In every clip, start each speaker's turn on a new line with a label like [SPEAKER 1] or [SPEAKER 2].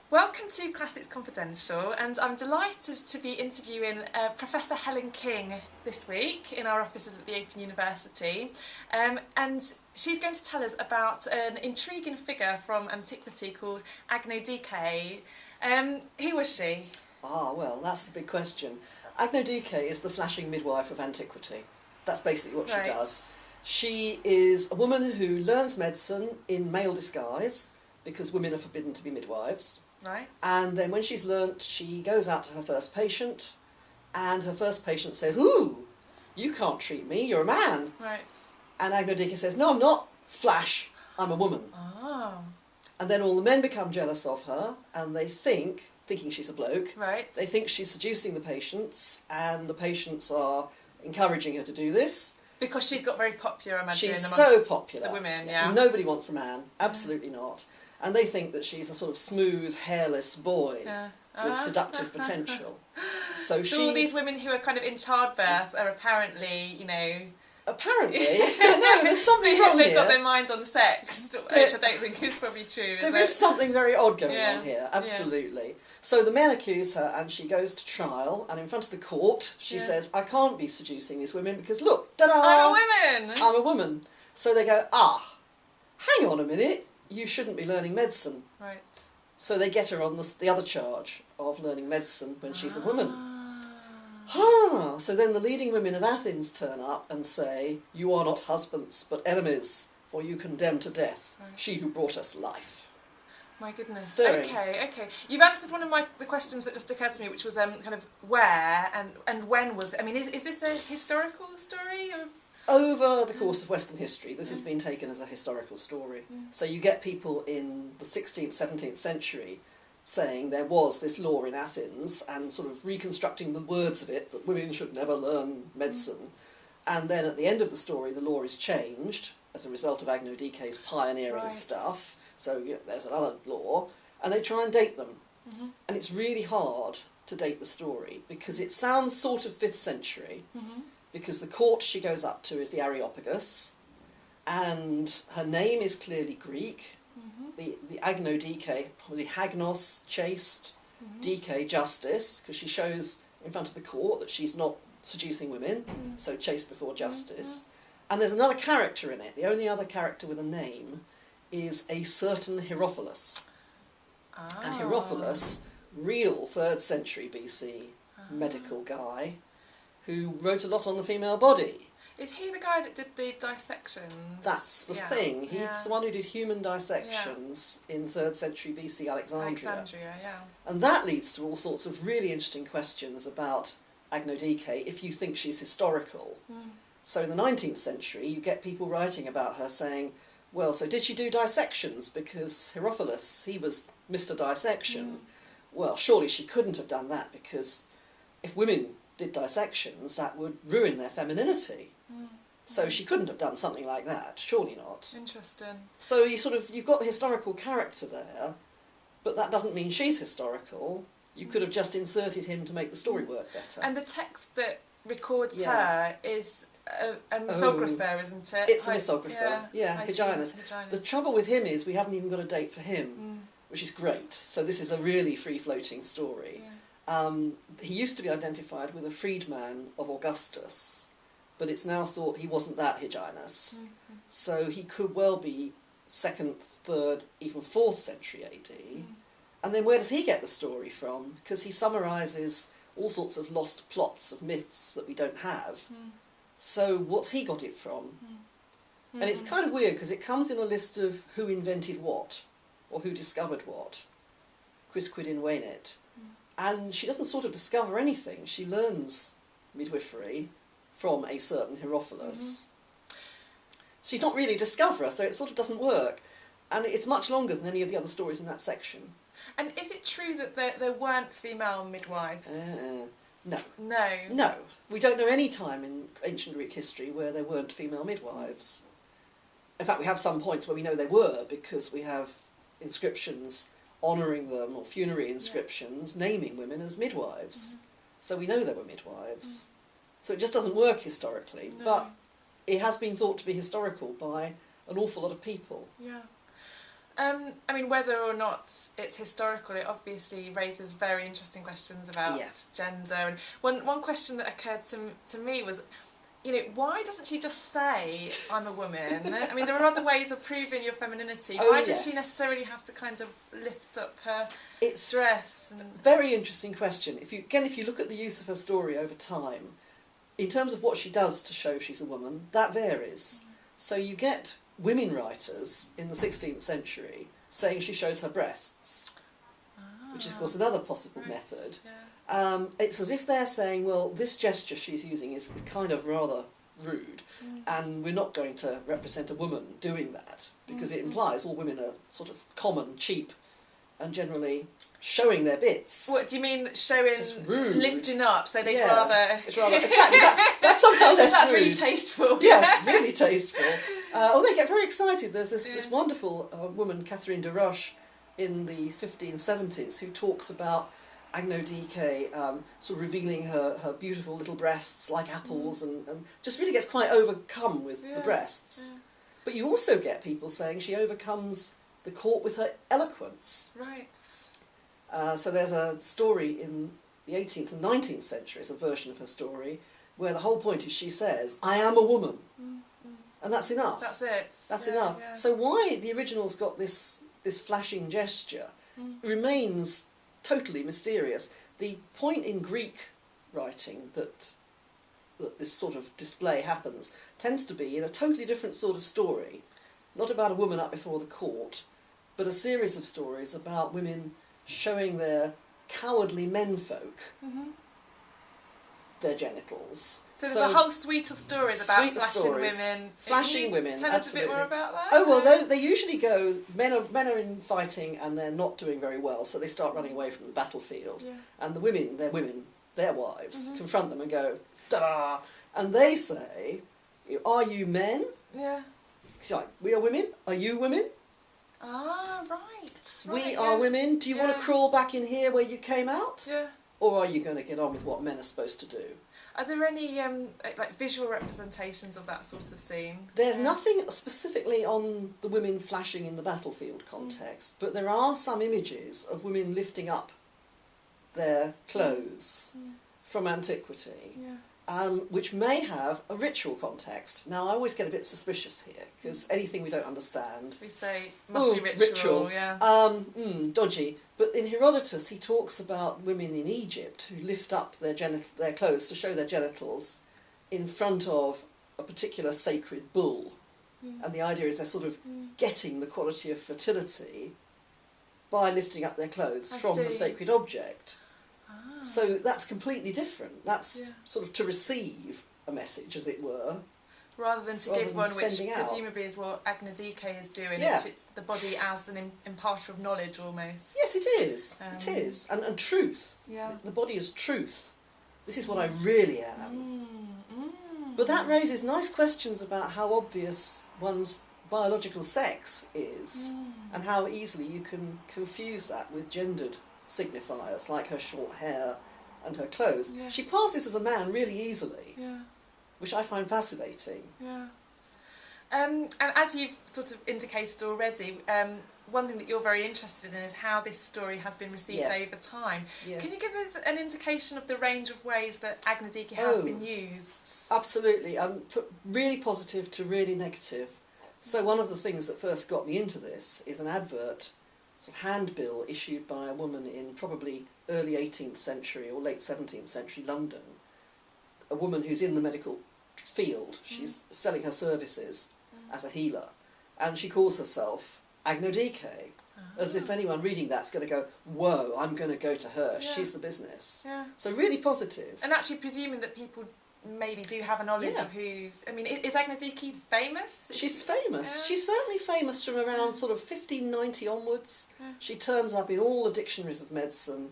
[SPEAKER 1] Welcome to Classics Confidential, and I'm delighted to be interviewing Professor Helen King this week in our offices at the Open University, and she's going to tell us about an intriguing figure from antiquity called Agnodike. Who was she?
[SPEAKER 2] Ah, well, that's the big question. Agnodike is the Flashing Midwife of antiquity. That's basically what she does. She is a woman who learns medicine in male disguise, because women are forbidden to be midwives.
[SPEAKER 1] Right.
[SPEAKER 2] And then when she's learnt, she goes out to her first patient, and her first patient says, "Ooh, you can't treat me, you're a man."
[SPEAKER 1] Right.
[SPEAKER 2] And Agnodike says, "No, I'm not, Flash, I'm a woman."
[SPEAKER 1] Oh.
[SPEAKER 2] And then all the men become jealous of her, and they thinking she's a bloke,
[SPEAKER 1] Right.
[SPEAKER 2] they think she's seducing the patients, and the patients are encouraging her to do this.
[SPEAKER 1] Because she's got very popular, I imagine,
[SPEAKER 2] She's
[SPEAKER 1] amongst
[SPEAKER 2] so popular.
[SPEAKER 1] the women, yeah.
[SPEAKER 2] Nobody wants a man, absolutely not. And they think that she's a sort of smooth, hairless boy with seductive potential. So
[SPEAKER 1] all these women who are kind of in childbirth are apparently, you know...
[SPEAKER 2] Apparently. No, there's something wrong
[SPEAKER 1] They've
[SPEAKER 2] here.
[SPEAKER 1] got their minds on sex, which I don't think is probably true,
[SPEAKER 2] There is something very odd going on here,
[SPEAKER 1] Yeah.
[SPEAKER 2] absolutely. So the men accuse her, and she goes to trial, and in front of the court she says, "I can't be seducing these women because look, ta-da!
[SPEAKER 1] I'm a woman!
[SPEAKER 2] I'm a woman." So they go, hang on a minute, you shouldn't be learning medicine.
[SPEAKER 1] Right.
[SPEAKER 2] So they get her on the other charge of learning medicine when she's a woman. So then the leading women of Athens turn up and say, "You are not husbands, but enemies, for you condemn to death she who brought us life."
[SPEAKER 1] My goodness.
[SPEAKER 2] Stirring.
[SPEAKER 1] Okay. You've answered one of the questions that just occurred to me, which was kind of where and when was it? I mean, is this a historical story? Or?
[SPEAKER 2] Over the course of Western history, this has been taken as a historical story. So you get people in the 16th, 17th century saying there was this law in Athens and sort of reconstructing the words of it, that women should never learn medicine. And then at the end of the story, the law is changed as a result of Agnodike's pioneering stuff. So there's another law, and they try and date them. And it's really hard to date the story because it sounds sort of 5th century. Because the court she goes up to is the Areopagus, and her name is clearly Greek. The Agnodike, probably Hagnos, chaste, Dike, justice, because she shows in front of the court that she's not seducing women, so chaste before justice. And there's another character in it. The only other character with a name is a certain Herophilus. And Herophilus, real 3rd century BC medical guy, who wrote a lot on the female body.
[SPEAKER 1] Is he the guy that did the dissections?
[SPEAKER 2] That's the thing. He's the one who did human dissections in 3rd century BC Alexandria. And that leads to all sorts of really interesting questions about Agnodike if you think she's historical. So in the 19th century you get people writing about her saying, well, so did she do dissections? Because Herophilus, he was Mr. Dissection. Well, surely she couldn't have done that because if women did dissections, that would ruin their femininity. So she couldn't have done something like that, surely not.
[SPEAKER 1] Interesting.
[SPEAKER 2] So you've got the historical character there, but that doesn't mean she's historical. You could have just inserted him to make the story work better.
[SPEAKER 1] And the text that records her is a mythographer, isn't it?
[SPEAKER 2] It's a mythographer, Hyginus. The trouble with him is we haven't even got a date for him, which is great. So this is a really free-floating story. He used to be identified with a freedman of Augustus, but it's now thought he wasn't that Hyginus. So he could well be 2nd, 3rd, even 4th century AD. And then where does he get the story from? Because he summarises all sorts of lost plots of myths that we don't have. So what's he got it from? And it's kind of weird because it comes in a list of who invented what, or who discovered what. Quisquid invenit. And she doesn't sort of discover anything. She learns midwifery from a certain Herophilus. So she's not really a discoverer, so it sort of doesn't work. And it's much longer than any of the other stories in that section.
[SPEAKER 1] And is it true that there weren't female midwives?
[SPEAKER 2] No.
[SPEAKER 1] No.
[SPEAKER 2] We don't know any time in ancient Greek history where there weren't female midwives. In fact, we have some points where we know there were, because we have inscriptions honouring them, or funerary inscriptions, naming women as midwives. So we know there were midwives. So it just doesn't work historically, but it has been thought to be historical by an awful lot of people.
[SPEAKER 1] I mean, whether or not it's historical, it obviously raises very interesting questions about gender. And one question that occurred to me was, you know, why doesn't she just say, I'm a woman? I mean, there are other ways of proving your femininity. Why does she necessarily have to kind of lift up her dress?
[SPEAKER 2] Very interesting question. If you look at the use of her story over time, in terms of what she does to show she's a woman, that varies. So you get women writers in the 16th century saying she shows her breasts, which is, of course, another possible method. Yeah. It's as if they're saying, well, this gesture she's using is kind of rather rude, and we're not going to represent a woman doing that, because it implies all women are sort of common, cheap, and generally showing their bits.
[SPEAKER 1] What do you mean, showing, lifting up, so they'd rather...
[SPEAKER 2] It's rather... Exactly, that's somehow less
[SPEAKER 1] that's
[SPEAKER 2] rude.
[SPEAKER 1] Really tasteful.
[SPEAKER 2] Yeah, really tasteful. They get very excited. There's this wonderful woman, Catherine de Roche, in the 1570s, who talks about Agnodike sort of revealing her beautiful little breasts like apples, and just really gets quite overcome with the breasts. Yeah. But you also get people saying she overcomes the court with her eloquence.
[SPEAKER 1] Right.
[SPEAKER 2] So there's a story in the 18th and 19th centuries, a version of her story, where the whole point is she says, I am a woman. And that's enough.
[SPEAKER 1] That's it.
[SPEAKER 2] That's enough. Yeah. So why the original's got this flashing gesture remains totally mysterious. The point in Greek writing that this sort of display happens tends to be in a totally different sort of story. Not about a woman up before the court, but a series of stories about women showing their cowardly menfolk their genitals.
[SPEAKER 1] So there's a whole suite of stories about flashing women.
[SPEAKER 2] Flashing women,
[SPEAKER 1] tell us a bit more about that?
[SPEAKER 2] Oh, well, they usually go, men are in fighting and they're not doing very well, so they start running away from the battlefield. Yeah. And the women, their wives, confront them and go, da-da! And they say, are you men? Yeah. She's like, we are women? Are you women?
[SPEAKER 1] Ah, right.
[SPEAKER 2] We are women. Do you want to crawl back in here where you came out? Yeah. Or are you going to get on with what men are supposed to do?
[SPEAKER 1] Are there any like visual representations of that sort of scene?
[SPEAKER 2] There's nothing specifically on the women flashing in the battlefield context, but there are some images of women lifting up their clothes from antiquity. Yeah. Which may have a ritual context. Now, I always get a bit suspicious here, because anything we don't understand...
[SPEAKER 1] We say, must be ritual, yeah.
[SPEAKER 2] Dodgy. But in Herodotus, he talks about women in Egypt who lift up their clothes to show their genitals in front of a particular sacred bull. And the idea is they're sort of getting the quality of fertility by lifting up their clothes from the sacred object. So that's completely different. That's sort of to receive a message, as it were.
[SPEAKER 1] Rather than to give one, which presumably is what Agnodike is doing. Yeah. It's the body as an imparter of knowledge, almost.
[SPEAKER 2] Yes, it is. It is. And truth. Yeah. The body is truth. This is what I really am. But that raises nice questions about how obvious one's biological sex is, and how easily you can confuse that with gendered signifiers like her short hair and her clothes. Yes. She passes as a man really easily, which I find fascinating. Yeah.
[SPEAKER 1] And as you've sort of indicated already, one thing that you're very interested in is how this story has been received over time. Yeah. Can you give us an indication of the range of ways that Agnodike has been used?
[SPEAKER 2] Absolutely. Really positive to really negative. So one of the things that first got me into this is an advert, sort of handbill issued by a woman in probably early 18th century or late 17th century London. A woman who's in the medical field. She's selling her services as a healer. And she calls herself Agnodike. As if anyone reading that's going to go, whoa, I'm going to go to her. Yeah. She's the business. Yeah. So really positive.
[SPEAKER 1] And actually presuming that people maybe do have a knowledge of who... I mean, is Agnodike famous?
[SPEAKER 2] She's famous. Yeah. She's certainly famous from around sort of 1590 onwards. Yeah. She turns up in all the dictionaries of medicine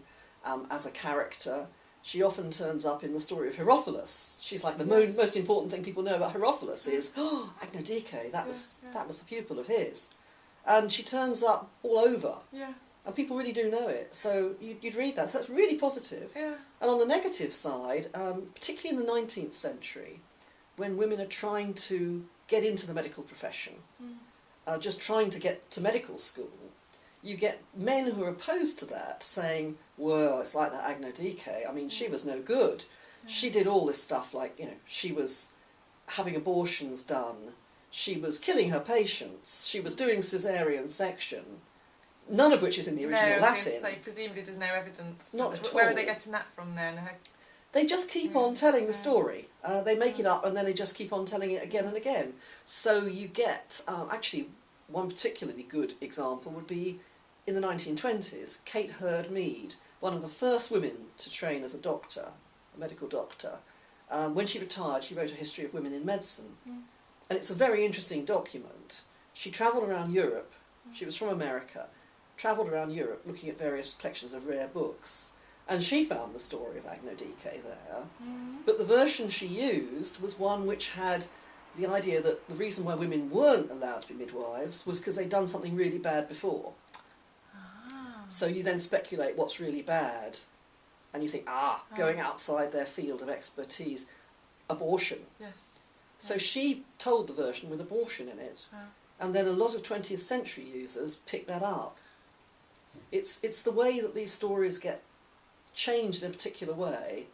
[SPEAKER 2] as a character. She often turns up in the story of Herophilus. She's like the most important thing people know about Herophilus is, Agnodike, that was a pupil of his. And she turns up all over. Yeah. And people really do know it. So you'd read that. So it's really positive. Yeah. And on the negative side, particularly in the 19th century, when women are trying to get into the medical profession, just trying to get to medical school, you get men who are opposed to that saying, well, it's like that Agno Dike. I mean, she was no good. She did all this stuff like, you know, she was having abortions done, she was killing her patients, she was doing caesarean section, none of which is in the original Latin.
[SPEAKER 1] So presumably there's no evidence.
[SPEAKER 2] Not at
[SPEAKER 1] Where
[SPEAKER 2] all.
[SPEAKER 1] are they getting that from then?
[SPEAKER 2] They just keep on telling the story. They make it up and then they just keep on telling it again and again. So you get, actually, one particularly good example would be in the 1920s, Kate Hurd Mead, one of the first women to train as a doctor, a medical doctor. When she retired, she wrote a history of women in medicine. And it's a very interesting document. She travelled around Europe, she was from America, travelled around Europe looking at various collections of rare books. And she found the story of Agno Dike there, but the version she used was one which had the idea that the reason why women weren't allowed to be midwives was because they'd done something really bad before. So you then speculate what's really bad, and you think, going outside their field of expertise, abortion.
[SPEAKER 1] Yes.
[SPEAKER 2] So she told the version with abortion in it, and then a lot of 20th century users picked that up. It's the way that these stories get changed in a particular way,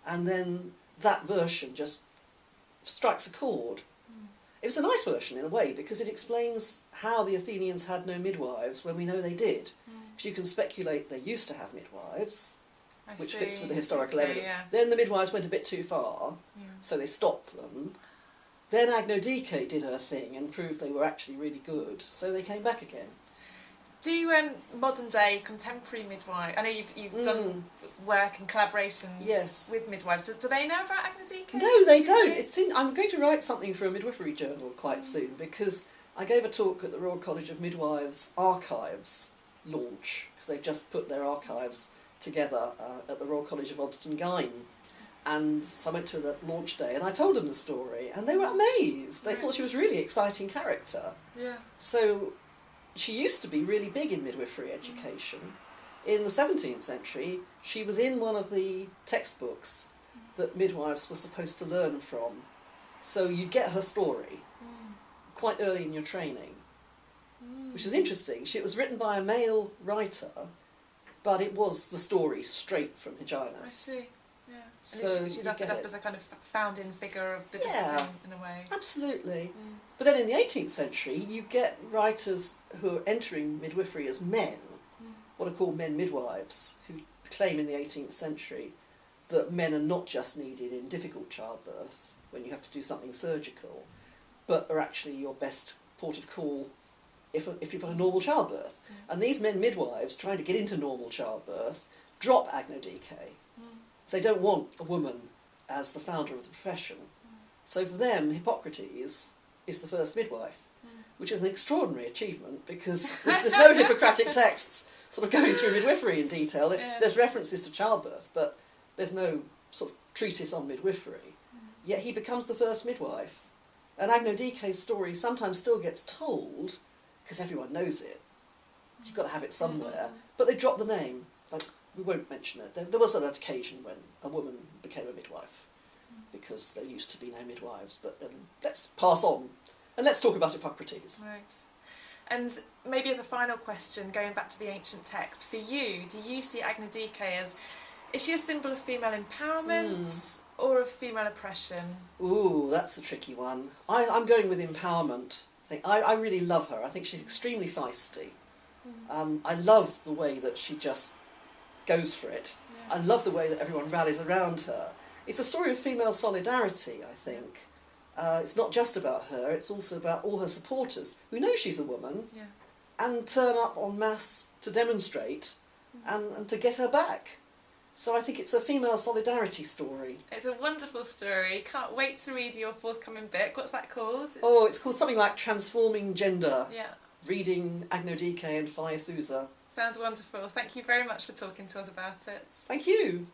[SPEAKER 2] and then that version just strikes a chord. It was a nice version in a way because it explains how the Athenians had no midwives when we know they did. Because you can speculate they used to have midwives, which fits with the historical evidence.
[SPEAKER 1] Yeah.
[SPEAKER 2] Then the midwives went a bit too far, so they stopped them. Then Agno Dike did her thing and proved they were actually really good, so they came back again.
[SPEAKER 1] Do modern day contemporary midwives, I know you've done work and collaborations with midwives, do they know about Agno Dike?
[SPEAKER 2] No, they don't. I'm going to write something for a midwifery journal quite soon because I gave a talk at the Royal College of Midwives Archives launch, because they've just put their archives together at the Royal College of Obst and Gyne. And so I went to the launch day and I told them the story and they were amazed. They thought she was a really exciting character.
[SPEAKER 1] Yeah.
[SPEAKER 2] So she used to be really big in midwifery education. In the 17th century, she was in one of the textbooks that midwives were supposed to learn from. So you'd get her story quite early in your training, which was interesting. It was written by a male writer, but it was the story straight from Hyginus.
[SPEAKER 1] I see. Yeah.
[SPEAKER 2] So
[SPEAKER 1] she's offered up as a kind of founding figure of the discipline in a way.
[SPEAKER 2] Absolutely. But then in the 18th century, you get writers who are entering midwifery as men, what are called men midwives, who claim in the 18th century that men are not just needed in difficult childbirth, when you have to do something surgical, but are actually your best port of call if you've got a normal childbirth. And these men midwives, trying to get into normal childbirth, drop Agno Dike. So they don't want a woman as the founder of the profession. So for them, Hippocrates is the first midwife, which is an extraordinary achievement because there's no Hippocratic texts sort of going through midwifery in detail. There's references to childbirth, but there's no sort of treatise on midwifery. Yet he becomes the first midwife. And Agno Dike's story sometimes still gets told because everyone knows it. So you've got to have it somewhere. But they drop the name. Like, we won't mention it. There was an occasion when a woman became a midwife because there used to be no midwives. But let's pass on and let's talk about Hippocrates.
[SPEAKER 1] Right. And maybe as a final question, going back to the ancient text, for you, do you see Agno Dike as, is she a symbol of female empowerment or of female oppression? Ooh,
[SPEAKER 2] that's a tricky one. I'm going with empowerment. I really love her. I think she's extremely feisty. I love the way that she just goes for it. Yeah. I love the way that everyone rallies around her. It's a story of female solidarity, I think. It's not just about her, it's also about all her supporters who know she's a woman and turn up en masse to demonstrate and to get her back. So I think it's a female solidarity story. It's a wonderful story. Can't wait to read your forthcoming book. What's that called? Oh, it's called something like Transforming Gender. Yeah. Reading Agno Dike and Phaethusa. Sounds wonderful. Thank you very much for talking to us about it. Thank you.